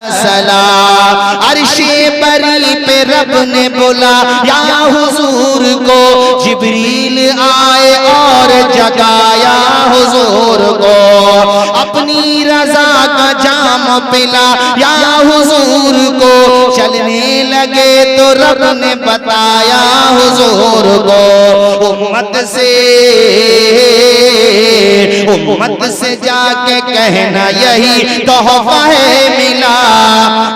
सलाम। अर्शे बरी पे रब ने बोला या हुजूर को, जिब्रील आए और जगाया हुजूर को, अपनी रजा का जाम पिला या हुजूर को, चलने लगे तो रब ने बताया हुजूर को, उम्मत से जाके कहना यही तोहफा है मिला,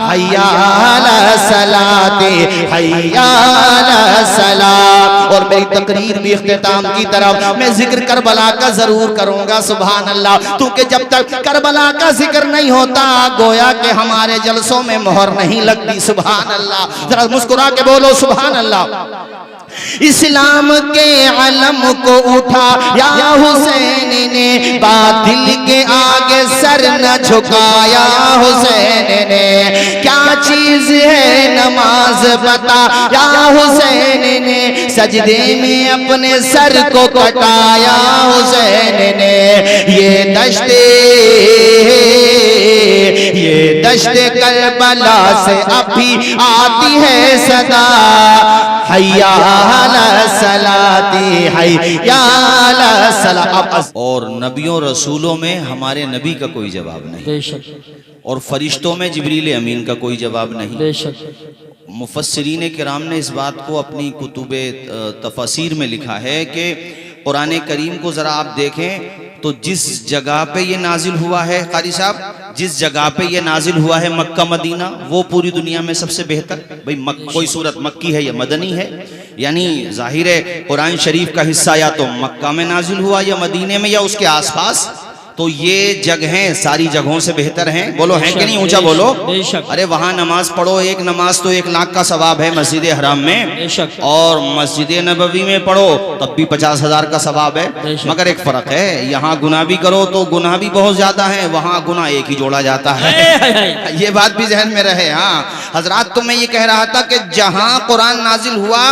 हैया अला सलाते हैया अला सलाम। और मेरी तकरीर भी इख्तिताम की तरफ मैं जिक्र करबला का जरूर करूंगा, सुभान अल्लाह, क्योंकि जब तक करबला का जिक्र नहीं होता गोया कि हमारे जलसों में मोहर नहीं लगती। सुभान अल्लाह, जरा मुस्कुरा के बोलो सुभान अल्लाह। इस्लाम के अलम को उठा या हुसैन ने, बातिल के आगे सर न झुकाया हुसैन ने, क्या चीज है नमाज बता या हुसैन ने, सजदे में अपने सर को कटाया हुसैन ने, ये दश्ते करबला से अभी आती है सदा, हैया अला सलाती हैया अला सलाम। और नबियों रसूलों में हमारे नबी का कोई जवाब नहीं, बेशक, और फरिश्तों में जिब्रील अमीन का कोई जवाब नहीं, बेशक। मुफस्सिरीन किराम ने इस बात को अपनी कुतुबे तफसीर में लिखा है कि कुरान करीम को ज़रा आप देखें तो जिस जगह पे ये नाजिल हुआ है, कारी साहब, जिस जगह पे ये नाजिल हुआ है मक्का मदीना, वो पूरी दुनिया में सबसे बेहतर। भाई कोई सूरत मक्की है या मदनी है, यानी जाहिर है कुरान शरीफ का हिस्सा या तो मक्का में नाजिल हुआ या मदीने में या उसके आसपास, तो ये जगहें सारी जगहों से बेहतर हैं। बोलो हैं कि नहीं, ऊंचा बोलो। अरे वहां नमाज पढ़ो, एक नमाज तो 1 लाख का सवाब है मस्जिद हराम में, और मस्जिद नबवी में पढ़ो तब भी 50,000 का सवाब है। मगर एक फर्क है, यहाँ गुनाह भी करो तो गुनाह भी बहुत ज्यादा है, वहाँ गुनाह एक ही जोड़ा जाता है। ये बात भी जहन में रहे। हाँ हजरात, तो मैं ये कह रहा था कि जहाँ कुरान नाजिल हुआ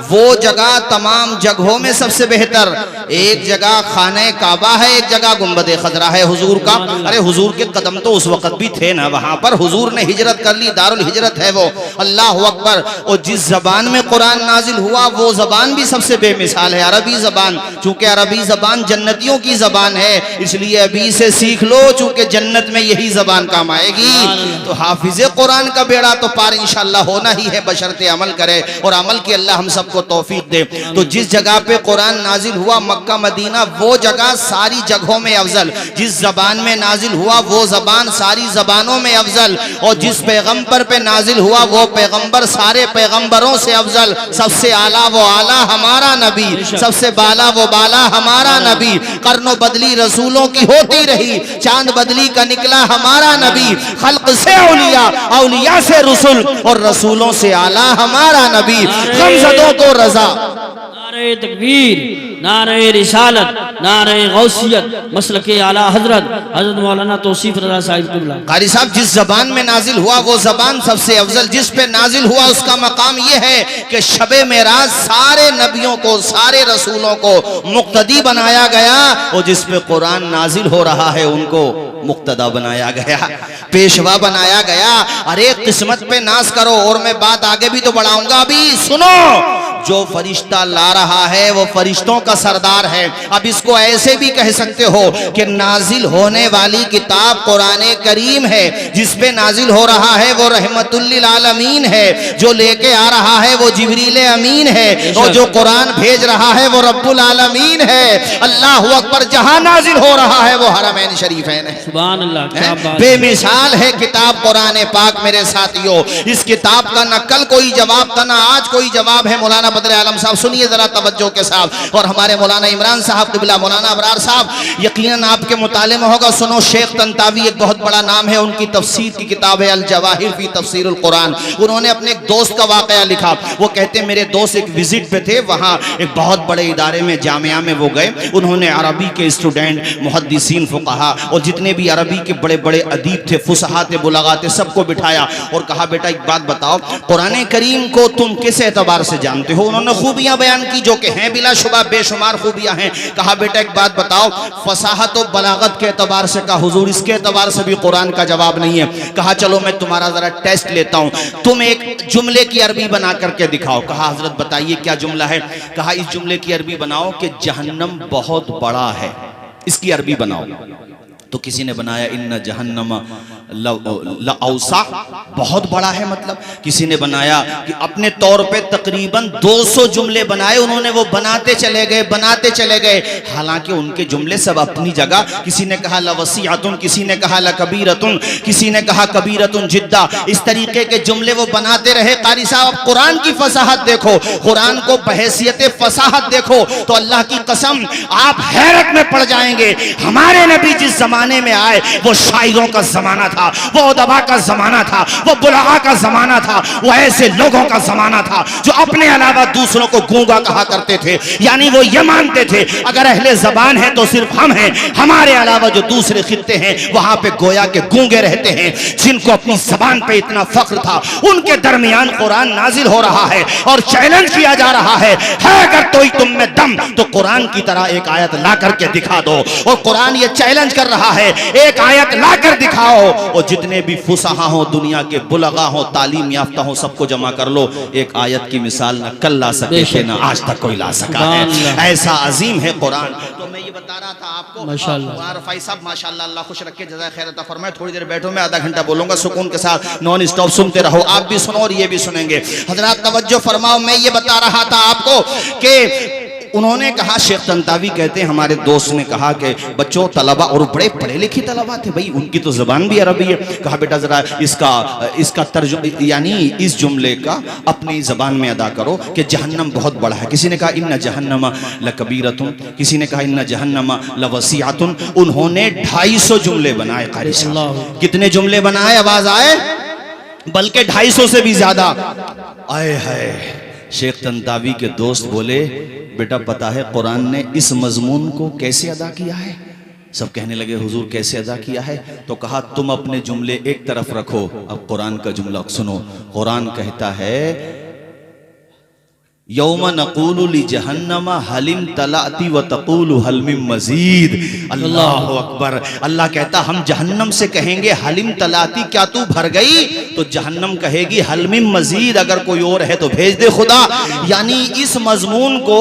वो जगह तमाम जगहों में सबसे बेहतर, एक जगह खाने काबा है, एक जगह गुंबद खजरा है हुजूर का। अरे हुजूर के कदम तो उस वक्त भी थे ना वहां पर, हुजूर ने हिजरत कर ली, दारुल हिजरत है वो, अल्लाह अकबर। और जिस जबान में कुरान नाजिल हुआ वो जबान भी सबसे बेमिसाल है, अरबी जबान। चूंकि अरबी जबान जन्नतियों की जबान है, इसलिए अभी से सीख लो, चूंकि जन्नत में यही जबान काम आएगी। तो हाफिज कुरान का बेड़ा तो पार इंशाअल्लाह होना ही है, बशर्ते अमल करे, और अमल की अल्लाह हम सबको तौफीक दे। तो जिस जगह पे कुरान नाजिल हुआ मक्का मदीना, वो जगह सारी जगहों में अफजल। जिस जबान में नाजिल हुआ वो जबान सारी जबानों में अफजल, और जिस पैगंबर पे नाजिल हुआ वो पैगंबर सारे पैगंबरों से अफजल। सबसे आला वो आला हमारा नबी, सबसे बाला वो बाला हमारा नबी। कर्नो बदली रसूलों की होती रही, चांद बदली का निकला हमारा नबी। खल्क से औलिया, औलिया से रसूल, और रसूलों से आला हमारा नबी। गमज़दों को रजा। नारे तकबीर, नारे रिसालत, नारे गौसियत, मसलके आला हजरत मौलाना तौसीफ रज़ा साहिब क़िबला। कारी साहब, जिस जबान में नाजिल हुआ वो जबान सबसे अफजल, जिस पे नाजिल हुआ उसका मकाम ये है कि शबे मेराज सारे नबियों को, सारे रसूलों को मुक्तदी बनाया गया, और जिस पे कुरान नाजिल हो रहा है उनको मुक्तदा बनाया गया, पेशवा बनाया गया। अरे किस्मत पे नाज करो। और मैं बात आगे भी तो बढ़ाऊंगा, अभी सुनो। जो फरिश्ता ला रहा है वो फरिश्तों का सरदार है। अब इसको ऐसे भी कह सकते हो कि नाजिल होने वाली किताब कुरान करीम है, जिस पे नाजिल हो रहा है वो रहमतुल लिल आलमीन है, जो लेके आ रहा है वो जिब्रील अमीन है, और जो कुरान भेज रहा है वो रब्बुल आलमीन है। अल्लाह अकबर। जहां नाजिल हो रहा है वो हरमैन शरीफैन है। सुभान अल्लाह, क्या बात। बेमिसाल है किताब कुरान पाक मेरे साथियों। इस किताब का न कल कोई जवाब था ना आज कोई जवाब है। मौलाना बदर आलम साहब सुनिए जरा तवज्जो के साथ, और हमारे मौलाना इमरान साहब क़िबला, मौलाना अबरार साहब, यकीनन आपके मुताले में होगा। सुनो, शेख तंतावी एक बहुत बड़ा नाम है, उनकी तफसीर की किताब है अल जवाहिर फी तफसीरुल कुरान। उन्होंने अपने एक दोस्त का वाकया लिखा। वो कहते मेरे दोस्त एक विजिट पे थे, वहाँ एक बहुत बड़े इदारे में, जामिया में वो गए। उन्होंने अरबी के स्टूडेंट, मुहद्दिसीन, फुक़हा और जितने भी अरबी के बड़े बड़े अदीब थे, फुसहा थे, बुलगा थे, सबको बिठाया और कहा बेटा एक बात बताओ, कुरान करीम को तुम किस एतबार से जानते हो? उन्होंने खूबियां बयान की जो कि हैं बिलाशुबा बेशुमार खूबियां हैं। कहा बेटा एक बात बताओ, फसाहत और बलागत के एतबार से, कहा हुजूर इसके एतबार से भी कुरान का जवाब नहीं है। कहा चलो मैं तुम्हारा जरा टेस्ट लेता हूं, तुम एक जुमले की अरबी बना करके दिखाओ। कहा हजरत बताइए क्या जुमला है। कहा इस जुमले की अरबी बनाओ कि जहन्नम बहुत बड़ा है, इसकी अरबी बनाओ। तो किसी ने बनाया इन्ना जहन्नम लऔसा, बहुत बड़ा है मतलब। किसी ने बनाया कि अपने तौर पे तकरीबन 200 जुमले बनाए उन्होंने, वो बनाते चले गए। हालांकि उनके जुमले सब अपनी जगह। किसी ने कहा लवसियातुन, किसी ने कहा लकबीरतुन, किसी ने कहा कबीरतुन जिद्दा। इस तरीके के जुमले वो बनाते रहे। कारी साहब कुरान की फसाहत देखो, कुरान को बहैसियत फसाहत देखो तो अल्लाह की कसम आप हैरत में पड़ जाएंगे। हमारे नबी जिस जमाने में आए वो शायरों का जमाना था, वो उदबा का जमाना था, वो बुलगा का जमाना था, वो ऐसे लोगों का जमाना था जो अपने अलावा दूसरों को गूंगा कहा करते थे। यानी वो ये मानते थे अगर अहले जबान है तो सिर्फ हम हैं, हमारे अलावा जो दूसरे खित्ते हैं वहां पे गोया के गूंगे रहते हैं। जिनको अपनी जबान पे इतना फख्र था उनके दरमियान कुरान नाजिल हो रहा है और चैलेंज किया जा रहा है अगर कोई तुम में दम तो कुरान की तरह एक आयत ला करके दिखा दो। और कुरान ये चैलेंज कर रहा है एक आयत ला कर दिखाओ। और जितने भी फुसहा हो, दुनिया के बुलगा हो, तालीम याफ्ता हो, सबको जमा कर लो। एक आयत की मिसाल न कल ला सके थे न आज तक कोई ला सका है। ऐसा अजीम है कुरान। तो मैं ये बता रहा था आपको, माशाअल्लाह रफ़ाई साहब माशाअल्लाह, अल्लाह खुश रखे, जज़ाए खैर अता फरमाए। थोड़ी देर बैठो, मैं आधा घंटा बोलूंगा, सुकून के साथ नॉन स्टॉप सुनते रहो। आप भी सुनो और ये भी सुनेंगे। हजरात तवज्जो फरमाओ, मैं ये बता रहा था आपको कि उन्होंने कहा, शेख तंतावी कहते हैं हमारे दोस्त ने कहा कि बच्चों तलबा, और बड़े पढ़े लिखे तलबा थे भाई, उनकी तो जबान भी अरबी है। कहा बेटा जरा इसका तर्जुमा यानी इस जुमले का अपनी जबान में अदा करो कि जहन्नम बहुत बड़ा है। किसी ने कहा इन्ना जहन्नम लकबीरतुन, किसी ने कहा इन्ना जहन्नम लवसियातुन। उन्होंने 250 जुमले बनाए। कारी साहब कितने जुमले बनाए, आवाज आए, बल्कि 250 से भी ज्यादा। आए है शेख तंतावी के दोस्त बोले बेटा पता है कुरान ने इस मजमून को कैसे अदा किया है। सब कहने लगे हुजूर कैसे अदा किया है। तो कहा तुम अपने जुमले एक तरफ रखो, अब कुरान का जुमला सुनो। कुरान कहता है यौमा नक़ूलु ली जहन्नमा हलिम तलाती व तक़ूलु हल मिन मज़ीद। अल्लाहु अकबर। अल्लाह कहता हम जहन्नम से कहेंगे हलिम तलाती, क्या तू भर गई? तो जहन्नम कहेगी हल मिन मज़ीद, अगर कोई और है तो भेज दे खुदा। यानी इस मजमून को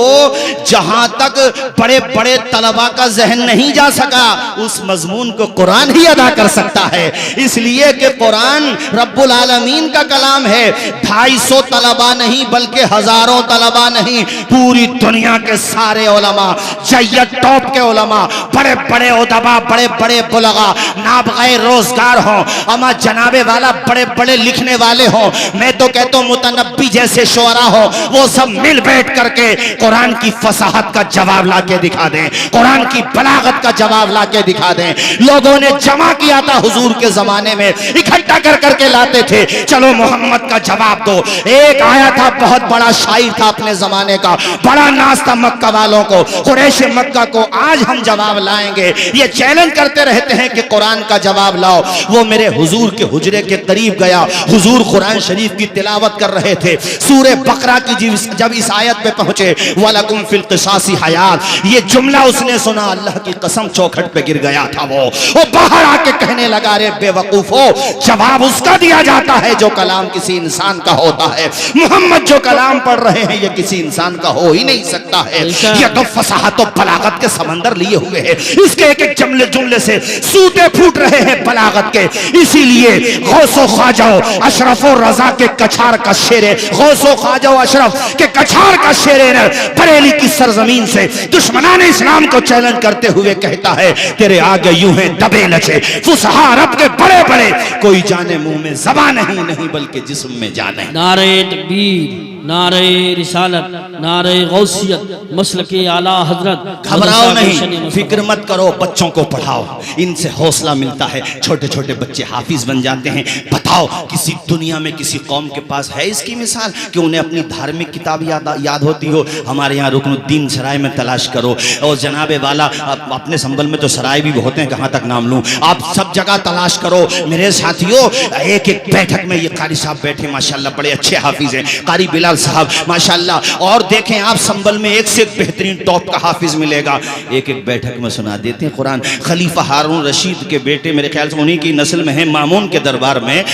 जहां तक बड़े बड़े तलबा का जहन नहीं जा सका, उस मजमून को कुरान ही अदा कर सकता है। इसलिए कि कुरान रब्बुल आलमीन का कलाम है। 250 तलबा नहीं बल्कि हजारों तलबा नहीं, पूरी दुनिया के सारे उलमा, जय्यद टॉप के उलमा, बड़े बड़े उदबा, बड़े बड़े बुलगा, नाबग़े रोजगार हो, अमा जनाबे वाला बड़े बड़े लिखने वाले हो, मैं तो कहता हूँ मुतनब्बी जैसे शोरा हो, वो सब मिल बैठ करके कुरान की फसाहत का जवाब लाके दिखा दें, कुरान की बलागत का जवाब लाके दिखा दें। लोगों ने जमा किया था हुजूर के जमाने में, इकट्ठा कर करके लाते थे, चलो मोहम्मद का जवाब दो। एक आया था बहुत बड़ा शायर था अपने जमाने का, बड़ा नाज था मक्का वालों को, कुरैश मक्का को, आज हम जवाब लाएंगे। ये चैलेंज करते रहते हैं कि कुरान का जवाब लाओ। वो मेरे हुजूर के हुजरे के करीब गया, हुजूर कुरान शरीफ की तिलावत कर रहे थे। सूरे बकरा की जब इस आयत पे पहुंचे वलकुम फिल क़िसासी हयात, ये जुमला उसने सुना, अल्लाह की कसम चौखट पे गिर गया था। वो बाहर आके कहने लगा रे बेवकूफो, जवाब उसका दिया जाता है जो कलाम किसी इंसान का होता है। मोहम्मद जो कलाम पढ़ रहे हैं ये किसी इंसान का हो ही नहीं सकता है। ये तो फसाहत और बलागत के समंदर लिए हुए हैं, इसके एक एक जुमले से सूते फूट रहे हैं बलागत के। इसीलिए गौसो ख्वाजा अशरफो रजा के कछार का शेरे, गौसो ख्वाजा अशरफ के कछार का शेरे ने बरेली की सरजमीन से दुश्मनान इस्लाम को चैलेंज करते हुए कहता है तेरे आगे यूं है दबे लचे फुसहा अरब के बड़े बड़े, कोई जाने मुंह में ज़बान नहीं बल्कि जिस्म में जान है। नारे तकबीर, नारे रिसालत, नारे गौसियत, मसलके आला हजरत। घबराओ नहीं, फिक्र मत करो, बच्चों को पढ़ाओ, इनसे हौसला मिलता है। छोटे छोटे बच्चे हाफिज बन जाते हैं। बताओ किसी दुनिया में किसी कौम के पास है इसकी मिसाल कि उन्हें अपनी धार्मिक किताब याद होती हो? हमारे यहाँ रुकनुद्दीन सराय में तलाश करो, और जनाबे वाला अपने संबल में तो सराय भी होते हैं, कहाँ तक नाम लूँ, आप सब जगह तलाश करो। मेरे साथियों एक एक बैठक में ये कारी साहब बैठे माशाल्लाह, बड़े अच्छे हाफिज हैं। कारी बिला बिलाल साहब माशाल्लाह। और देखें आप संभल में एक से एक बेहतरीन टॉप का हाफिज मिलेगा। एक एक बैठक में सुना देते हैं कुरान। खलीफा हारून रशीद के बेटे, मेरे ख्याल से उन्हीं की नस्ल में है, मामून के दरबार में,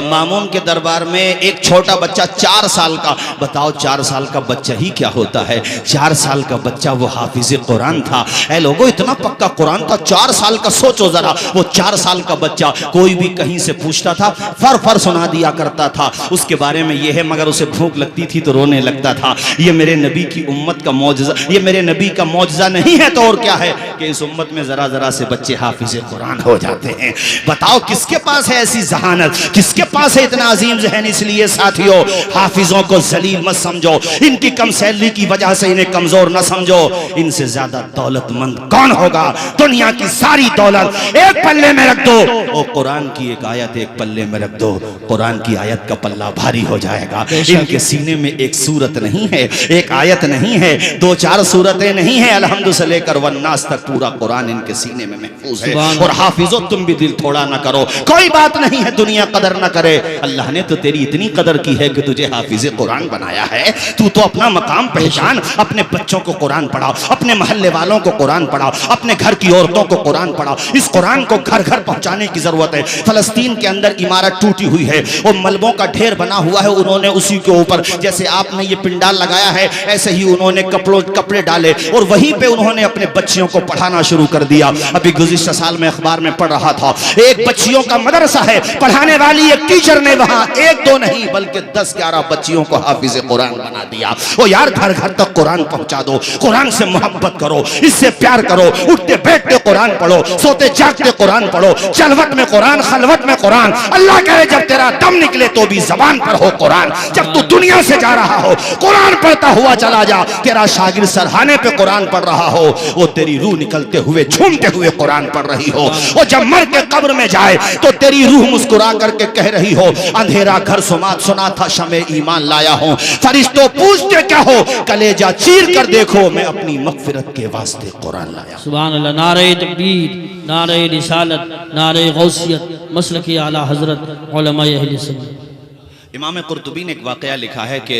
मामून के दरबार में एक छोटा बच्चा 4 साल का, बताओ 4 साल का बच्चा ही क्या होता है, 4 साल का बच्चा वो हाफिज कुरान था। ऐ लोगों, इतना पक्का कुरान था, 4 साल का। सोचो जरा, वो 4 साल का बच्चा कोई भी कहीं से पूछता था, फर सुना दिया करता था। उसके बारे में ये है, मगर उसे भूख लगती थी तो रोने लगता था। ये मेरे नबी की उम्मत का मौजज़ा, ये मेरे नबी का मौजज़ा नहीं है तो और क्या है कि इस उम्मत में जरा जरा से बच्चे हाफिज कुरान हो जाते हैं। बताओ किसके पास है ऐसी जहानत, किसके पास है इतना अजीम ज़हन। इसलिए साथियों, हाफिजों को जलील मत समझो, इनकी कम सैलरी की वजह से इन्हें कमजोर न समझो। इनसे ज्यादा दौलतमंद कौन होगा? दुनिया की सारी दौलत एक पल्ले में रख दो और कुरान की एक आयत एक पल्ले में रख दो, कुरान की आयत का पल्ला भारी हो जाएगा। इनके सीने में एक सूरत नहीं है, एक आयत नहीं है, 2-4 सूरतें नहीं है, अलहम्दुलिल्लाह से लेकर वन्नास तक पूरा कुरान इनके सीने में महफूज है। और हाफिजो, तुम भी दिल थोड़ा ना करो, कोई बात नहीं है दुनिया कदर ना करे, अल्लाह ने तो तेरी इतनी कदर की है कि तुझे हाफिज कुरान बनाया है। तू तो अपना मकाम पहचान, अपने बच्चों को कुरान पढ़ाओ, अपने मोहल्ले वालों को कुरान पढ़ाओ, अपने घर की औरतों को कुरान पढ़ाओ। इस कुरान को घर घर पहुंचाने की जरूरत है। फलस्तीन के अंदर इमारत टूटी हुई है और मलबों का ढेर बना हुआ है, उन्होंने उसी के ऊपर, जैसे आपने ये पिंडाल लगाया है, ऐसे ही उन्होंने कपड़े डाले और वहीं पे उन्होंने अपने बच्चियों को पढ़ाना शुरू कर दिया। अभी गुज़िश्ता साल में अखबार में पढ़ रहा था, एक बच्चियों का मदरसा है, पढ़ाने वाली एक टीचर ने वहां 1-2 नहीं बल्कि 10-11 बच्चियों को हाफिज कुरान बना दिया। ओ यार, घर घर तक कुरान पहुंचा दो, कुरान से मोहब्बत करो, इससे प्यार करो, उठते बैठते कुरान पढ़ो, सोते जागते कुरान पढ़ो, चलवत में कुरान, खलवत में कुरान। अल्लाह कहे जब तेरा दम निकले तो भी जबान पर हो कुरान। जब तू दुनिया से जा रहा हो, कुरान पढ़ता हुआ चला जा। तेरा शागिर्द सरहाने पे कुरान पढ़ रहा हो, वो तेरी रूह निकलते हुए झूमते हुए कुरान पढ़ रही हो। वो जब मर के कब्र में जाए तो तेरी रूह मुस्कुरा करके कह रही हो, अंधेरा घर सुना था शमे ईमान लाया हूं। फरिश्तों पूछते क्या हो, कलेजा चीर कर देखो, मैं अपनी मगफिरत के वास्ते कुरान लाया। सुभान अल्लाह। नारे तकबीर, नारे रिसालत, नारे गौसियत, मसलक आला हजरत उलमाए अहले सुन्नत। इमाम कुर्तुबी ने एक वाक़या लिखा है कि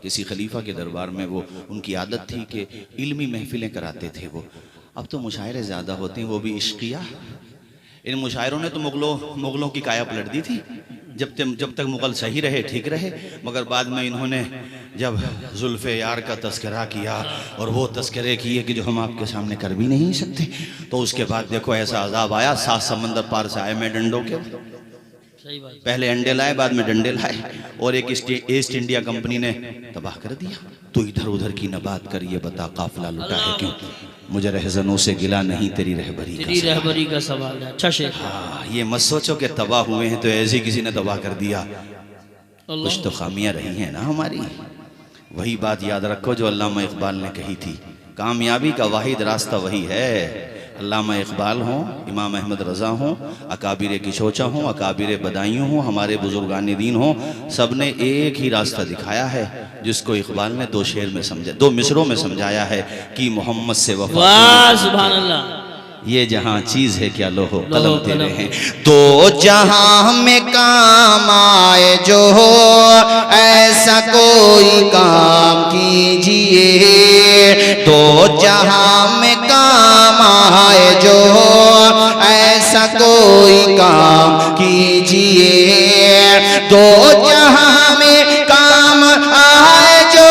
किसी खलीफा के दरबार में वो, उनकी आदत थी कि इल्मी महफिलें कराते थे वो। अब तो मुशायरे ज़्यादा होते हैं, वो भी इश्किया। इन मुशायरों ने तो मुगलों की काया पलट दी थी। जब तक मुगल सही रहे, ठीक रहे, मगर बाद में इन्होंने जब जुल्फ़े यार का तस्करा किया और वो तस्करे किए कि जो हम आपके सामने कर भी नहीं सकते, तो उसके बाद देखो ऐसा अजाब आया, 7 समंदर पार से आए में डंडों के। पहले अंडे लाए, बाद में डंडे लाए, और एक ईस्ट इंडिया कंपनी ने तबाह कर दिया। तो इधर उधर की न बात कर, ये बता काफिला लुटा है क्यों? मुझे रहजनों से गिला नहीं, तेरी रहबरी का सवाल है। अच्छा शेख, हाँ, ये मत सोचो कि तबाह हुए हैं तो ऐसे किसी ने तबाह कर दिया। कुछ तो खामियां रही हैं ना हमारी। वही बात याद रखो जो अल्लामा इकबाल ने कही थी, कामयाबी का वाहिद रास्ता वही है। अल्लामा इकबाल हों, इमाम अहमद रज़ा हों, अकाबिर किशोचा हों, अकाबिर बदायूं हों, हमारे बुजुर्गान दीन हों, सब ने एक ही रास्ता दिखाया है जिसको इकबाल ने 2 शेर में समझा, 2 मिसरों में समझाया है कि मोहम्मद से वफा। सुभान अल्लाह। ये जहां चीज है क्या लोहो कलम तेरे हैं। तो जहां में काम आए जो हो, ऐसा कोई काम कीजिए। तो जहां में काम आए जो हो, ऐसा कोई काम कीजिए। तो जहां में काम आए जो,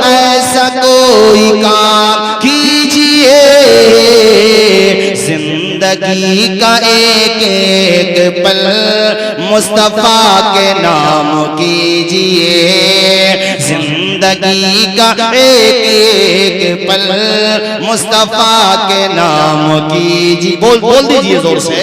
ऐसा कोई काम कीजिए। जिंदगी का एक एक पल मुस्तफा के नाम कीजिए। जिंदगी का एक एक पल मुस्तफा के नाम कीजिए। बोल दीजिए जोर से।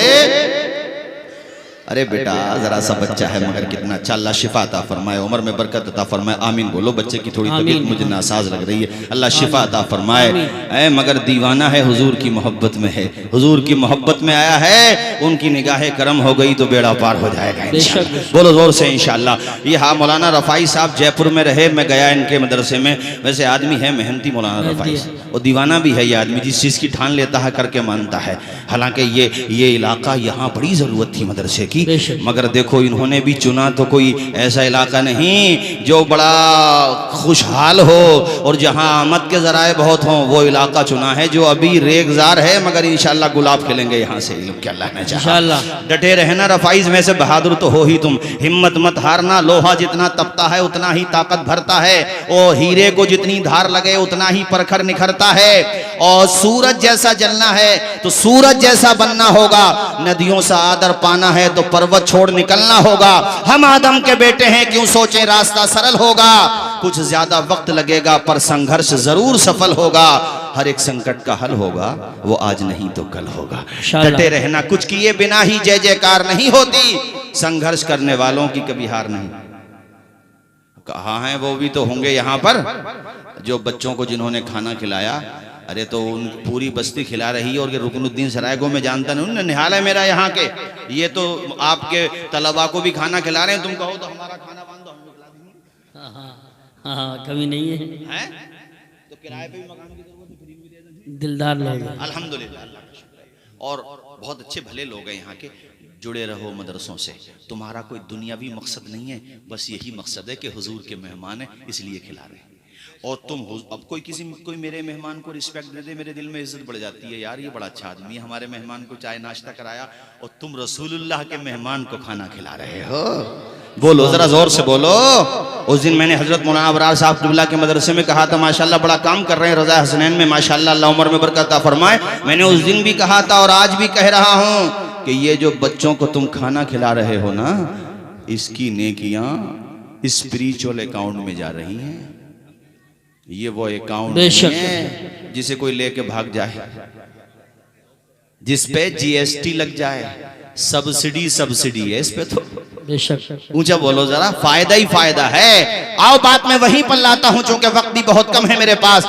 अरे बेटा, जरा सा बच्चा है मगर कितना अच्छा, अल्लाह शिफा अता फरमाए, उम्र में बरकत अता फरमाए। आमीन बोलो। बच्चे की थोड़ी तबीयत मुझे नासाज लग रही है, अल्लाह शिफा अता फरमाए। ऐ मगर दीवाना है, हुजूर की मोहब्बत में है, हुजूर की मोहब्बत में आया है, उनकी निगाहें करम हो गई तो बेड़ा पार हो जाएगा इंशाअल्लाह। बोलो जोर से इंशाअल्लाह। ये हाँ, मौलाना रफ़ाई साहब जयपुर में रहे, मैं गया इनके मदरसे में। वैसे आदमी है मेहनती मौलाना रफ़ाई। और दीवाना भी है ये आदमी, जिस चीज़ की ठान लेता है करके मानता है। हालांकि ये इलाका यहाँ बड़ी ज़रूरत थी मदरसे की, मगर देखो इन्होंने भी चुना तो कोई ऐसा इलाका नहीं जो बड़ा खुशहाल हो और जहाँ आमद के ज़राए बहुत हों, वो इलाका चुना है जो अभी रेगजार है, मगर इंशाल्लाह गुलाब खिलेंगे यहाँ से, इल्म अल्लाह ने चाहा। इंशाल्लाह डटे रहना रफाइज में से बहादुर तो हो ही तुम, हिम्मत मत हारना, लोहा जितना तपता है उतना ही ताकत भरता है, और हीरे को जितनी धार लगे उतना ही परखर निखरता है, और सूरज जैसा जलना है तो सूरज जैसा बनना होगा, नदियों से आदर पाना है तो पर्वत छोड़ निकलना होगा। हम आदम के बेटे हैं, क्यों सोचे रास्ता सरल होगा, कुछ ज्यादा वक्त लगेगा पर संघर्ष जरूर सफल होगा, हर एक संकट का हल होगा, वो आज नहीं तो कल होगा। डटे रहना, कुछ किए बिना ही जय जयकार नहीं होती, संघर्ष करने वालों की कभी हार नहीं। कहाँ हैं वो भी तो होंगे यहाँ पर जो बच्चों को जिन्होंने खाना खिलाया, अरे तो उन पूरी बस्ती खिला रही है, और ये रुकनुद्दीन सरायगो में जानता नहीं, निहाल है मेरा यहाँ के, ये तो आपके तलबा को भी खाना खिला रहे हैं, तुम कहो तो हमारा खाना बांध दो, हम खिला देंगे। हाँ कमी नहीं है, तो किराए पे भी मकान की जरूरत है, फ्री भी दे देंगे। दिलदार लोग अल्हम्दुलिल्लाह, अल्लाह का शुक्र है, और बहुत अच्छे भले लोग हैं यहाँ के। जुड़े रहो मदरसों से, तुम्हारा कोई दुनियावी मकसद नहीं है, बस यही मकसद है कि हुजूर के मेहमान हैं इसलिए खिला रहे हैं। और तुम अब कोई मेरे मेहमान को रिस्पेक्ट दे दे, मेरे दिल में इज्जत बढ़ जाती है, यार ये बड़ा अच्छा आदमी है, हमारे मेहमान को चाय नाश्ता कराया, और तुम रसूलुल्लाह के मेहमान को खाना खिला रहे हो। बोलो जरा जोर से बोलो। उस दिन मैंने हजरत मौलाना अबरार साहब क़िबला के मदरसे में कहा था, माशाल्लाह बड़ा काम कर रहे हैं रज़ा हसनैन में, माशाल्लाह अल्लाह उम्र में बरकत अता फरमाए। मैंने उस दिन भी कहा था और आज भी कह रहा हूँ कि ये जो बच्चों को तुम खाना खिला रहे हो ना, इसकी नेकियां स्पिरिचुअल अकाउंट में जा रही हैं। ये वो अकाउंट नहीं है जिसे कोई लेके भाग जाए, जिस पे जीएसटी लग जाए, सब्सिडी है इस पे, तो बेशक ऊंचा बोलो जरा, फायदा ही फायदा है। आओ बात मैं वहीं पर लाता हूं, चूंकि वक्त भी बहुत कम है मेरे पास।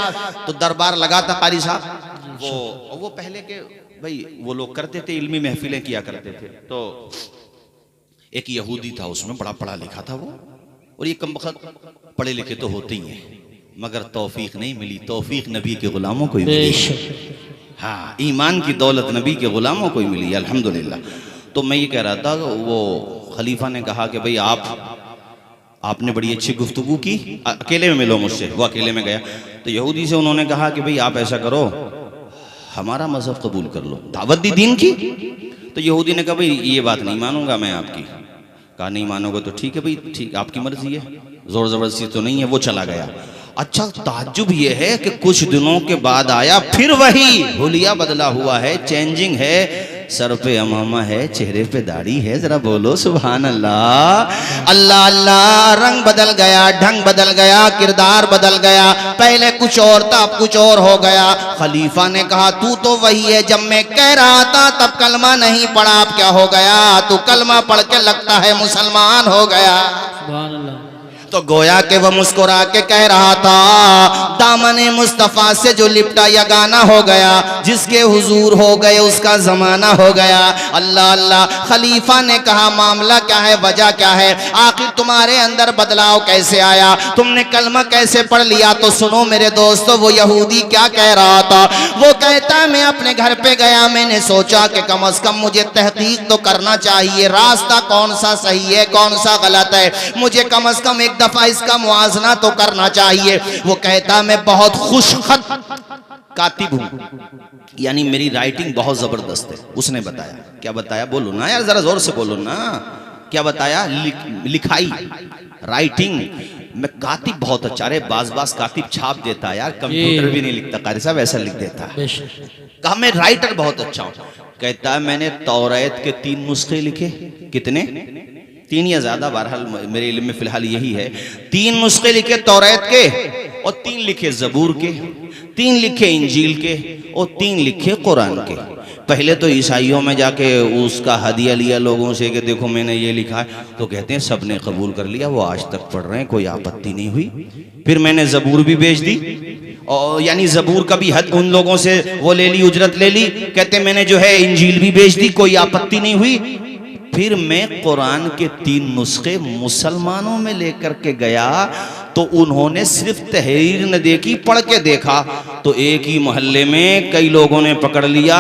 तो दरबार लगा था कारी साहब, वो पहले के भाई वो लोग करते थे, इल्मी महफिलें किया करते थे। तो एक यहूदी था, उसमें बड़ा पढ़ा लिखा था वो, और ये कम वक्त पढ़े लिखे तो होते ही हैं, मगर तौफीक नहीं मिली। तौफीक नबी के गुलामों को ही मिली, हाँ, ईमान की दौलत नबी के गुलामों को ही मिली, अल्हम्दुलिल्लाह। तो मैं ये कह रहा था, वो खलीफा ने कहा कि भाई आपने बड़ी अच्छी गुफ्तगू की, अकेले में मिलो मुझसे। वो अकेले में गया तो यहूदी से उन्होंने कहा कि भाई आप ऐसा करो, हमारा मजहब कबूल कर लो, दावत दी दीन की। तो यहूदी ने कहा भाई ये बात नहीं मानूंगा मैं आपकी। कहा नहीं मानोगे तो ठीक है भाई, ठीक आपकी मर्जी है, जोर जबरदस्ती तो नहीं है। वो चला गया। अच्छा ताज्जुब ये है कि कुछ दिनों के बाद आया, फिर वही हुलिया बदला हुआ है, चेंजिंग है, सर पे अमामा है, चेहरे पे दाढ़ी है, जरा बोलो सुभान अल्लाह। अल्लाह अल्लाह, रंग बदल गया, ढंग बदल गया, किरदार बदल गया, पहले कुछ और था अब कुछ और हो गया। खलीफा ने कहा तू तो वही है, जब मैं कह रहा था तब कलमा नहीं पढ़ा, अब क्या हो गया, तू कलमा पढ़ के लगता है मुसलमान हो गया। सुभान अल्लाह। तो गोया के वह मुस्कुरा के कह रहा था, दामने मुस्तफ़ा से जो लिपटा यगाना हो गया, जिसके हुजूर हो गए उसका जमाना हो गया। अल्लाह अल्लाह। खलीफा ने कहा मामला क्या है, वजह क्या है, आखिर तुम्हारे अंदर बदलाव कैसे आया, तुमने कलमा कैसे पढ़ लिया। तो सुनो मेरे दोस्तों, वो यहूदी क्या कह रहा था। वो कहता मैं अपने घर पे गया, मैंने सोचा कि कम अज कम मुझे तहकीक तो करना चाहिए, रास्ता कौन सा सही है कौन सा गलत है, मुझे कम अज कम एक दफा इसका मुआजना तो करना चाहिए। वो कहता मैं बहुत खुशखत कातिब हूं, यानी मेरी राइटिंग बहुत जबरदस्त है। उसने बताया, क्या बताया बोलो ना यार, जरा जोर से बोलो ना, क्या बताया, लिखाई राइटिंग में कातिब बहुत अच्छा। अरे बाज कातिब छाप देता है यार, कंप्यूटर भी नहीं लिखता, कारी साहब ऐसा लिख देता है। कहा मैं राइटर बहुत अच्छा हूं। कहता है मैंने तौरात के 3 नुस्खे लिखे। कितने? 3 या ज्यादा, बहरहाल मेरे इल्म में फिलहाल यही है। 3 नुस्खे लिखे तौरात के, और 3 लिखे जबूर के, 3 लिखे इंजील के, और 3 लिखे कुरान के। पहले तो ईसाइयों में जाके उसका हदिया लिया लोगों से कि देखो मैंने ये लिखा है, तो कहते हैं सबने कबूल कर लिया, वो आज तक पढ़ रहे हैं, कोई आपत्ति नहीं हुई। फिर मैंने जबूर भी भेज दी, और यानी जबूर का भी हद उन लोगों से वो ले ली, उजरत ले ली। कहते मैंने जो है इंजील भी भेज दी, कोई आपत्ति नहीं हुई। फिर मैं कुरान के 3 नुस्खे मुसलमानों में लेकर के गया, तो उन्होंने सिर्फ तहरीर न देखी, पढ़ के देखा तो एक ही मोहल्ले में कई लोगों ने पकड़ लिया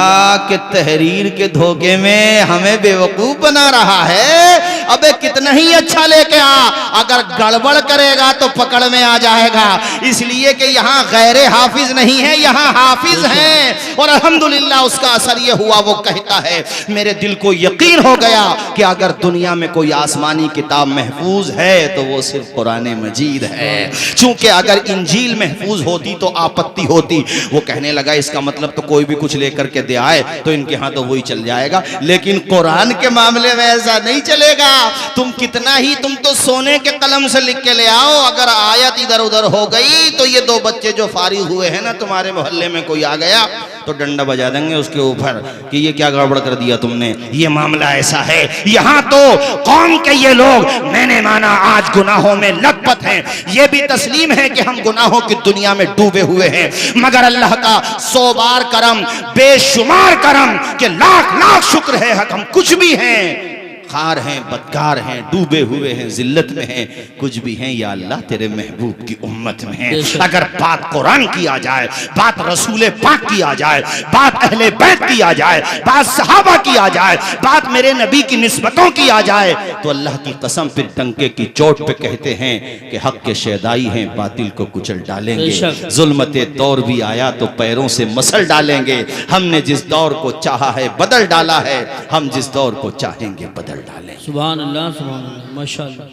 कि तहरीर के धोखे में हमें बेवकूफ बना रहा है। अबे कितना ही अच्छा लेके आ, अगर गड़बड़ करेगा तो पकड़ में आ जाएगा। इसलिए कि यहाँ गैर हाफिज नहीं है, यहाँ हाफिज हैं। और अल्हम्दुलिल्लाह उसका असर ये हुआ, वो कहता है मेरे दिल को यकीन हो गया कि अगर दुनिया में कोई आसमानी किताब महफूज है तो वो सिर्फ कुरान मजीद है। चूंकि अगर इंजील महफूज होती तो आपत्ति होती। वो कहने लगा इसका मतलब तो कोई भी कुछ लेकर के दे आए तो इनके यहाँ तो वही चल जाएगा, लेकिन कुरान के मामले में ऐसा नहीं चलेगा। तुम कितना ही तुम तो सोने के कलम से लिख के ले आओ, अगर आयत इधर उधर हो गई तो ये दो बच्चे जो फारिग हुए हैं ना, तुम्हारे मोहल्ले में कोई आ गया तो डंडा बजा देंगे उसके ऊपर कि ये क्या गड़बड़ कर दिया तुमने, ये मामला ऐसा है। यहाँ तो कौम के ये लोग मैंने माना आज गुनाहों में लथपथ हैं, ये भी तस्लीम है कि हम गुनाहों की दुनिया में डूबे हुए हैं, मगर अल्लाह का 100 बार करम, बेशुमार करम कि लाख लाख शुक्र है हम कुछ भी हैं, खार हैं, बदकार हैं, डूबे हुए हैं, जिल्लत में हैं, कुछ भी हैं या अल्लाह तेरे महबूब की उम्मत में हैं। अगर बात कुरान की आ जाए, बात रसूल पाक की आ जाए, बात अहले बैत की आ जाए, बात सहाबा की आ जाए, बात मेरे नबी की निस्बतों की आ जाए, तो अल्लाह की कसम फिर टंके की चोट पे कहते हैं कि हक के शहदाई हैं, बातिल को कुचल डालेंगे। जुल्मते दौर भी आया तो पैरों से मसल डालेंगे। हमने जिस दौर को चाहा है बदल डाला है, हम जिस दौर को चाहेंगे बदल डालें। सुभान अल्लाह, सुभान अल्लाह, माशाअल्लाह।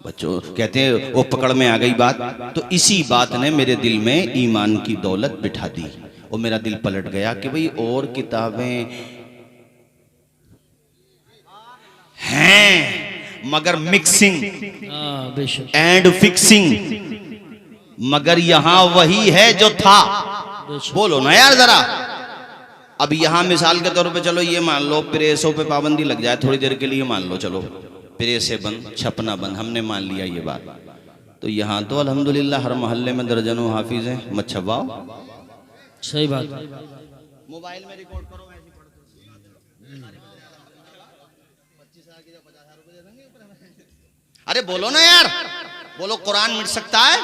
बच्चों कहते हैं वो पकड़ में आ गई बात, तो इसी बात ने मेरे दिल में ईमान की दौलत बिठा दी और मेरा दिल पलट गया कि भाई और किताबें हैं मगर मिक्सिंग एंड फिक्सिंग, मगर यहां वही है जो था। बोलो ना यार जरा। अब यहाँ मिसाल के तौर पे चलो ये मान लो प्रेसों पे पाबंदी लग जाए थोड़ी देर के लिए, मान लो चलो प्रेसें बंद, छपना बंद, हमने मान लिया ये बात, तो यहाँ तो अल्हम्दुलिल्लाह हर मोहल्ले में दर्जनों हाफिज हैं, मत छपाओ। सही बात। मोबाइल में रिकॉर्ड करो, अरे बोलो ना यार, बोलो कुरान मिट सकता है?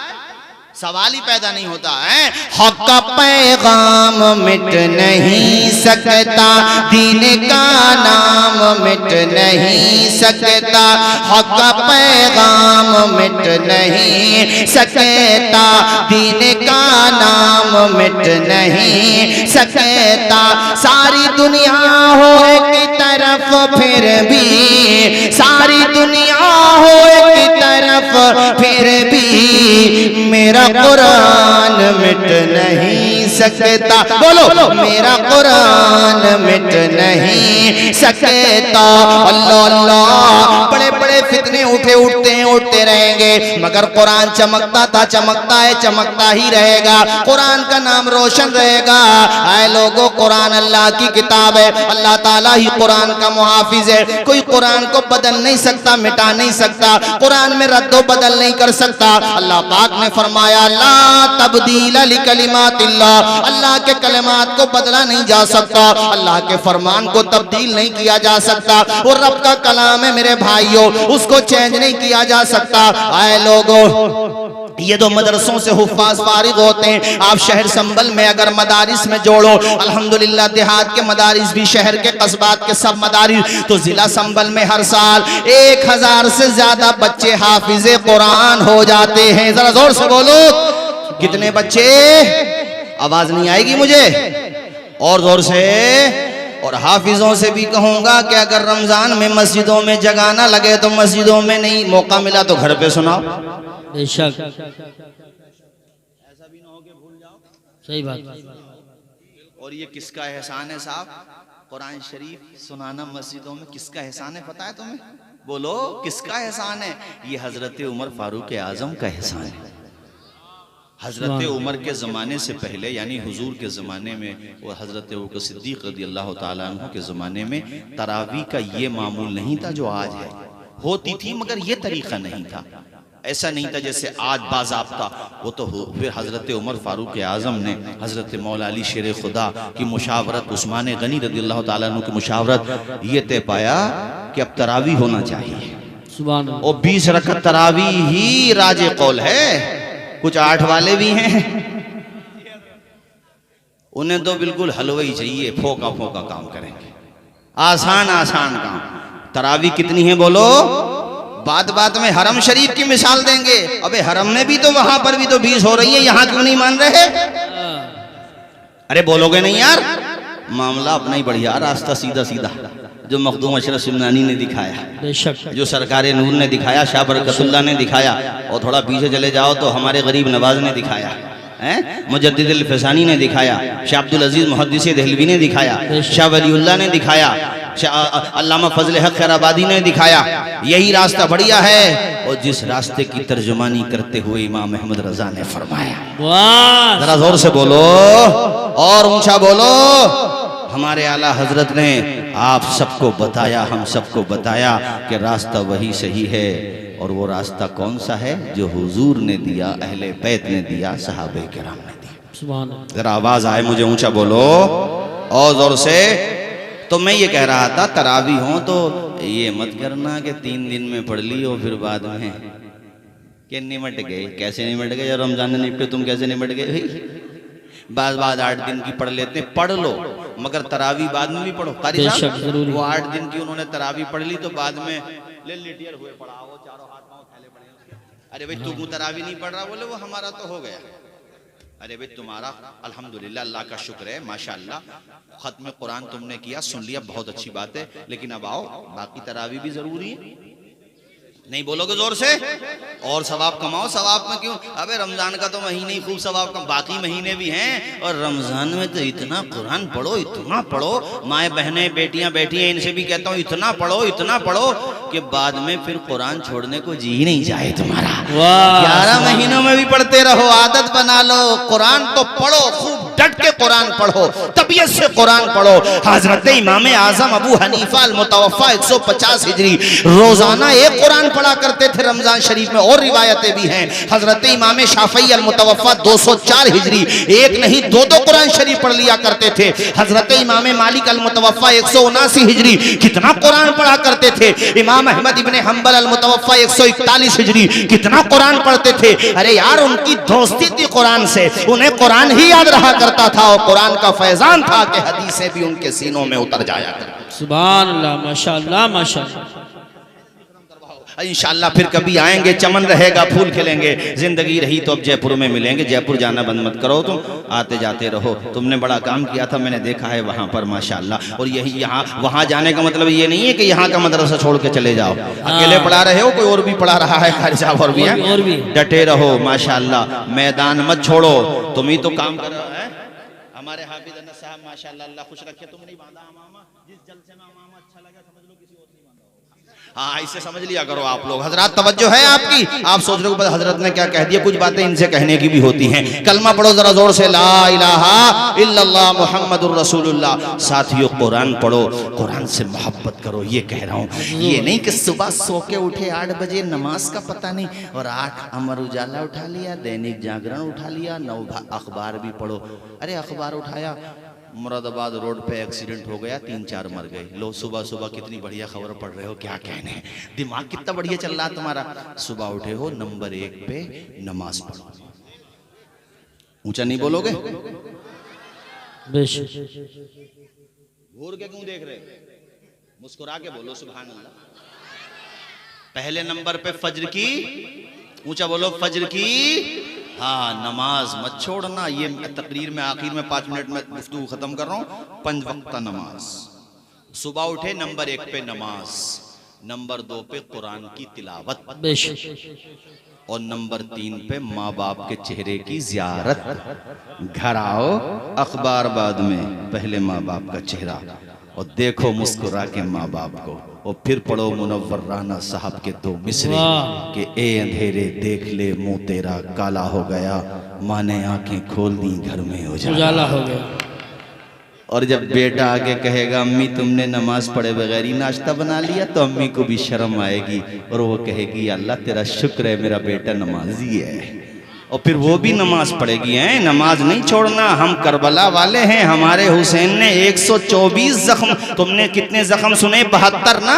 सवाल ही पैदा नहीं होता है। हक का पैगाम मिट नहीं सकता, दीन का नाम मिट नहीं सकता, हक का पैगाम मिट नहीं सकता, दीन का नाम मिट नहीं सकता। सारी दुनिया हो एक तरफ फिर भी, सारी दुनिया हो एक तरफ फिर भी मेरा कुरान मिट नहीं सकता। बोलो मेरा कुरान मिट नहीं सकता। अल्लाह अल्लाह, बड़े बड़े फितने उठते हैं, उठते रहेंगे, मगर कुरान चमकता था, चमकता है, चमकता ही रहेगा। कुरान का नाम रोशन रहेगा। आए लोगों, कुरान अल्लाह की किताब है, अल्लाह ताला ही कुरान का मुहाफिज है। कोई कुरान को बदल नहीं सकता, मिटा नहीं सकता, कुरान में रद्दो बदल नहीं कर सकता। अल्लाह पाक ने फरमाया ला तब्दील लिकलिमातिल्लाह, अल्लाह के कलिमात को बदला नहीं जा सकता, अल्लाह के फरमान को तब्दील नहीं किया जा सकता। और रब का कलाम है मेरे भाइयों, उसको चेंज नहीं किया जा सकता। आए लोगों, ये दो मदरसों से हुफ्फाज फारिग होते हैं। आप शहर संबल में अगर मदारिस में जोड़ो, अल्हम्दुलिल्लाह देहात के मदारिस भी, शहर के कस्बात के सब मदारिस, तो जिला संबल में हर साल 1000 से ज्यादा बच्चे हाफिजे कुरान हो जाते हैं। जरा जोर से बोलो कितने बच्चे? आवाज नहीं आएगी मुझे, और जोर से। और हाफिजों से भी कहूंगा कि अगर रमजान में मस्जिदों में जगाना लगे तो मस्जिदों में नहीं, मौका मिला तो घर पे सुनाओ। बेशक, ऐसा भी ना हो कि भूल जाओ। सही बात। और ये किसका एहसान है साहब? कुरान शरीफ सुनाना मस्जिदों में किसका एहसान है पता है तुम्हें? बोलो किसका एहसान है? ये हजरत उमर फारूक आजम का एहसान है। हजरत उमर के ज़माने से पहले, यानी हुजूर के ज़माने में और हजरत अबू बकर सिद्दीक़ रज़ियल्लाहु ताला अन्हु के ज़माने में तरावी का ये मामूल नहीं था जो आज है। होती थी मगर ये तरीक़ा नहीं था। ऐसा नहीं था जैसे आज बाज़ाब्ता। वो तो फिर हज़रत उमर फ़ारूक आज़म ने हज़रत मौला अली शेर खुदा की मुशावरत, उस्मान गनी रज़ियल्लाहु ताला अन्हु की मुशावरत, ये तय पाया कि अब तरावी होना चाहिए। सुभान अल्लाह। और 20 रकत तरावी ही राजे कौल है। कुछ 8 वाले भी हैं, उन्हें तो बिल्कुल हलवा ही चाहिए, फोका फोका काम करेंगे, आसान आसान काम। तरावी कितनी है बोलो? बात बात में हरम शरीफ की मिसाल देंगे। अबे हरम में भी तो, वहां पर भी तो 20 हो रही है, यहां क्यों नहीं मान रहे? अरे बोलोगे नहीं यार? मामला अपना ही बढ़िया, रास्ता सीधा सीधा जो मखदूम अशरफ शिमनानी ने दिखाया, बेशक जो सरकारे नूर ने दिखाया, शाह बरकतुल्लाह ने दिखाया, और थोड़ा पीछे चले जाओ तो हमारे गरीब नवाज ने दिखाया हैं, मुजद्दिद अल फसानी ने दिखाया, शाह अब्दुल अजीज मुहद्दिस देहलवी ने दिखाया, शाह वलीउल्लाह ने दिखाया, अल्लामा फजल हक खैराबादी ने दिखाया। यही रास्ता बढ़िया है, और जिस रास्ते की तर्जुमानी करते हुए इमाम अहमद रजा ने फरमाया। वाह, जरा जोर से बोलो और ऊंचा बोलो। हमारे आला हजरत ने आप सबको बताया, हम सबको बताया कि रास्ता वही सही है। और वो रास्ता कौन सा है? जो हुजूर ने दिया, अहले बैत ने दिया, सहाबे किराम ने दिया। सुभान अल्लाह। जरा आवाज आए मुझे, ऊंचा बोलो और जोर से। तो मैं ये कह रहा था, तरावी हो तो ये मत करना कि 3 दिन में पढ़ ली और फिर बाद में कि निमट गए। कैसे निमट गए? जब रमजान ने निपटे तुम कैसे निमट गए? बाद 8 दिन की पढ़ लेते, पढ़ लो, मगर तरावी बाद में भी पढ़ो। कारी साहब, वो 8 दिन की उन्होंने तरावी पढ़ ली तो बाद में ले लिटियर हुए पड़ा, वो चारों हाथ पांव फैले पड़े उसके। अरे भाई तू तरावी नहीं पढ़ रहा? बोले वो हमारा तो हो गया। अरे भाई तुम्हारा अल्हम्दुलिल्लाह, अल्लाह का शुक्र है, माशाअल्लाह, खत्म कुरान तुमने किया, सुन लिया, बहुत अच्छी बात है, लेकिन अब आओ बाकी तरावी भी जरूरी है। नहीं बोलोगे जोर से? और सवाब कमाओ। सवाब में क्यों? अबे रमजान का तो महीने ही खूब सवाब कम, बाकी महीने भी हैं, और रमजान में तो इतना कुरान पढ़ो, इतना पढ़ो। माए बहनें बेटियां बैठी हैं, इनसे भी कहता हूँ इतना पढ़ो, इतना पढ़ो कि बाद में फिर कुरान छोड़ने को जी नहीं जाए तुम्हारा। 11 महीनों में भी पढ़ते रहो, आदत बना लो। कुरान तो पढ़ो, खूब डट के कुरान पढ़ो, तबीयत से कुरान पढ़ो। हजरत इमाम आजम अबू हनीफा अल मुतवफ़ा 150 हिजरी रोजाना एक कुरान पढ़ा करते थे रमजान शरीफ में, और रिवायतें भी हैं। हजरत इमाम शाफई अल मुतवफ़ा 204 हिजरी एक नहीं 2-2 कुरान शरीफ पढ़ लिया करते थे। हजरत इमाम मालिक अल मुतवफ़ा 179 हिजरी कितना कुरान पढ़ा करते थे। इमाम अहमद इब्ने हंबल अल मुतवफ़ा 141 हिजरी कितना कुरान पढ़ते थे। अरे यार, उनकी दोस्ती थी कुरान से, उन्हें कुरान ही याद रहा करता था, और कुरान का फैजान था कि हदीसें भी उनके सीनों में उतर जाया करती। सुभान अल्लाह, माशाअल्लाह माशाअल्लाह। इंशाअल्लाह फिर कभी आएंगे, चमन रहेगा, फूल खिलेंगे, जिंदगी रही तो अब जयपुर में मिलेंगे। जयपुर जाना बंद मत करो, तुम आते जाते रहो। तुमने बड़ा काम किया था, मैंने देखा है वहां पर, माशाअल्लाह। और यही यहाँ वहां जाने का मतलब ये नहीं है कि यहाँ का मदरसा छोड़ के चले जाओ, अकेले पढ़ा रहे हो, कोई और भी पढ़ा रहा है, कारी साहब और भी डटे रहो, माशाअल्लाह। मैदान मत छोड़ो, तुम ही तो काम कर रहे हो। हमारे हाफिज अनस साहब माशाअल्लाह, अल्लाह खुश रखे, तुम नहीं बांधा अमामा, जिस जलसे में अमामा अच्छा लगा समझ लो किसी और नहीं बांधा होगा। हाँ, इसे समझ लिया करो आप लोग। हजरत तवज्जो है आपकी? आप सोच रहे हो हजरत ने क्या कह दिया? कुछ बातें इनसे कहने की भी होती हैं। कलमा पढ़ो जरा जोर से, ला इलाहा इल्लल्लाह मुहम्मदुर रसूलुल्लाह। साथियों, कुरान पढ़ो, कुरान से मोहब्बत करो। ये कह रहा हूँ, ये नहीं कि सुबह सो के उठे 8 बजे, नमाज का पता नहीं, और 8 अमर उजाला उठा लिया, दैनिक जागरण उठा लिया, 9 अखबार भी पढ़ो। अरे अखबार उठाया, मुरादाबाद रोड पे एक्सीडेंट हो गया, 3-4 मर गए। लो, सुबह सुबह कितनी बढ़िया खबर पढ़ रहे हो, क्या कहने, दिमाग कितना बढ़िया चल रहा है तुम्हारा। सुबह उठे हो, नंबर 1 पे नमाज पढ़ो। ऊंचा नहीं बोलोगे? घूर के क्यों देख रहे? मुस्कुरा के बोलो सुभान अल्लाह। पहले नंबर पे फज्र की, ऊंचा बोलो, फज्र की हाँ नमाज मत छोड़ना। ये तकरीर में आखिर में 5 मिनट में गुफ्तगू खत्म कर रहा हूँ। 5 वक्त नमाज, सुबह उठे नंबर 1 पे नमाज, नंबर 2 पे कुरान की तिलावत, और नंबर 3 पे माँ बाप के चेहरे की जियारत। घर आओ, अखबार बाद में, पहले माँ बाप का चेहरा, और देखो मुस्कुरा के माँ बाप को, और फिर पढ़ो मुनव्वर राना साहब के 2 मिसरे कि ए अंधेरे देख ले मुंह तेरा काला हो गया, माँ ने आंखें खोल दी घर में उजाला हो गया। और जब बेटा आगे कहेगा अम्मी तुमने नमाज पढ़े बगैर ही नाश्ता बना लिया, तो अम्मी को भी शर्म आएगी, और वो कहेगी अल्लाह तेरा शुक्र है मेरा बेटा नमाजी है, और फिर वो भी नमाज पढ़ेगी। हैं, नमाज नहीं छोड़ना। हम करबला वाले हैं, हमारे हुसैन ने 124 जख्म, तुमने कितने जख्म सुने? 72 ना।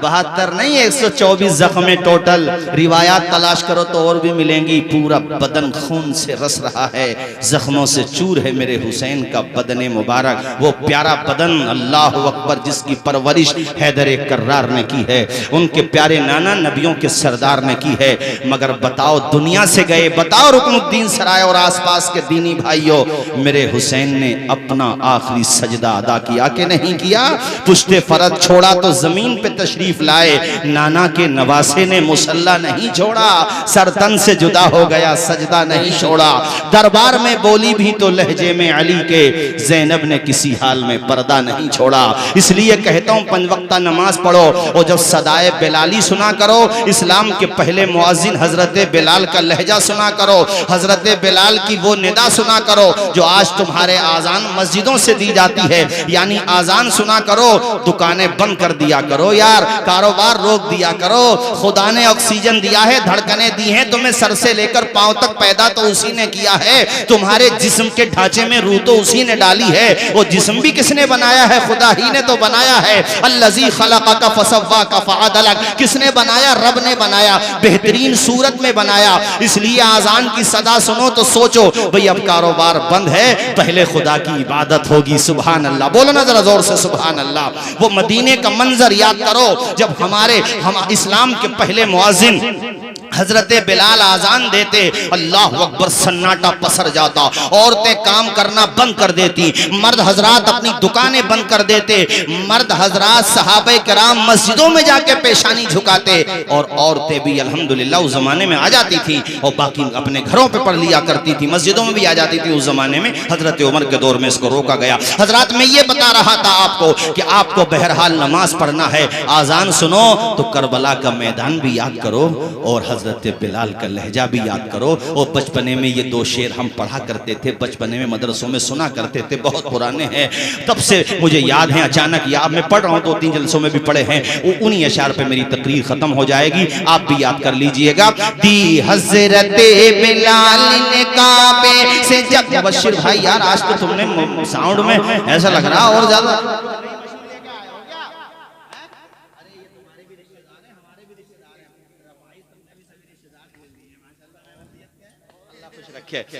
72 नहीं 124 जख्म टोटल। रिवायात तलाश करो तो और भी मिलेंगी। पूरा बदन खून से रस रहा है, जख्मों से चूर है मेरे हुसैन का बदन मुबारक। वो प्यारा बदन, अल्लाह अकबर, जिसकी परवरिश हैदर कर्रार ने की है, उनके प्यारे नाना नबियों के सरदार ने की है। मगर बताओ, दुनिया से गए, बताओ रुकनुद्दीन सराय और आसपास के दीनी भाइयों, मेरे हुसैन ने अपना आखिरी सजदा अदा किया कि नहीं किया? पुश्ते फरज छोड़ा तो जमीन पे तशरीफ लाए, नाना के नवासे ने मुसल्ला नहीं छोड़ा, सरतन से जुदा हो गया, सजदा नहीं छोड़ा। दरबार में बोली भी तो लहजे में अली के, ज़ैनब ने किसी हाल में पर्दा नहीं छोड़ा। इसलिए कहता हूं 5 वक्ता नमाज पढ़ो और जब सदाए बिलाली सुना करो, इस्लाम के पहले मुअज्जिन हजरत बिलाल का लहजा सुना करो, हजरत बिलाल की वो निदा सुना करो जो आज तुम्हारे आजान मस्जिदों से दी जाती है। यानी आजान सुना करो, दुकानें बंद कर दिया करो यार, कारोबार रोक दिया करो। खुदा ने ऑक्सीजन दिया है, धड़कनें दी हैं तुम्हें, सर से लेकर पांव तक पैदा तो उसी ने किया है। तुम्हारे जिस्म के ढांचे में रूह तो उसी ने डाली है। वो जिस्म भी किसने बनाया है? खुदा ही ने तो बनाया है। अल्लज़ी खलक़का फसव्वाका फ़अदलक, किसने बनाया? रब ने बनाया, बेहतरीन सूरत में बनाया। इसलिए आजान की सदा सुनो तो सोचो भाई अब कारोबार बंद है, पहले खुदा की इबादत होगी। सुभान अल्लाह, बोलो ना जरा जोर से सुभान अल्लाह। वो मदीने का मंजर याद करो जब हम इस्लाम के पहले मुअज्जिन हजरत बिलाल आजान देते, अल्लाह अकबर, सन्नाटा पसर जाता, औरतें काम करना बंद कर देती, मर्द हजरात अपनी दुकानें बंद कर देते, मर्द हजरात सहाबे कराम मस्जिदों में जाके पेशानी झुकाते, और औरतें भी अल्हम्दुलिल्लाह उस जमाने में आ जाती थी और बाकी अपने घरों पे पढ़ लिया करती थी, मस्जिदों में भी आ जाती थी उस जमाने में। हजरत उमर के दौर में इसको रोका गया। हजरात, मैं ये बता रहा था आपको कि आपको बहरहाल नमाज पढ़ना है, आजान सुनो तो करबला का मैदान भी याद करो और हजरत बिलाल का लहजा भी याद करो। और बचपने में ये 2 शेर हम पढ़ा करते थे, बचपने में मदरसों में सुना करते थे, बहुत पुराने हैं, तब से मुझे याद है। अचानक याद मैं पढ़ रहा हूँ, 2-3 जलसों में भी पढ़े हैं। उन्हीं अशार पे मेरी तकरीर खत्म हो जाएगी, आप भी याद कर लीजिएगा। दी हजरत बिलाल ने काबे से जब, मुबश्शिर भाई यार आज तो तुमने साउंड में ऐसा लग रहा और ज्यादा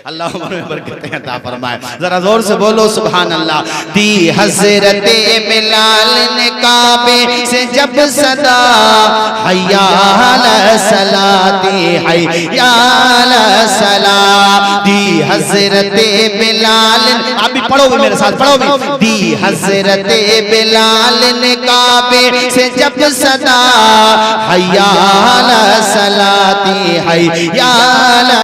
अल्लाह में बरकतें अता फरमाए। जरा जोर से बोलो सुभान अल्लाह। दी हजरत बिलाल ने काबे से जब सदा, हय्या अला सलाती हय्या अला सला। दी हजरत बिलाल, आप भी पढ़ो भी मेरे साथ, पढ़ो भी। दी हजरत बिलाल ने काबे से जब सदा, हय्या अला सलाती हय्या अला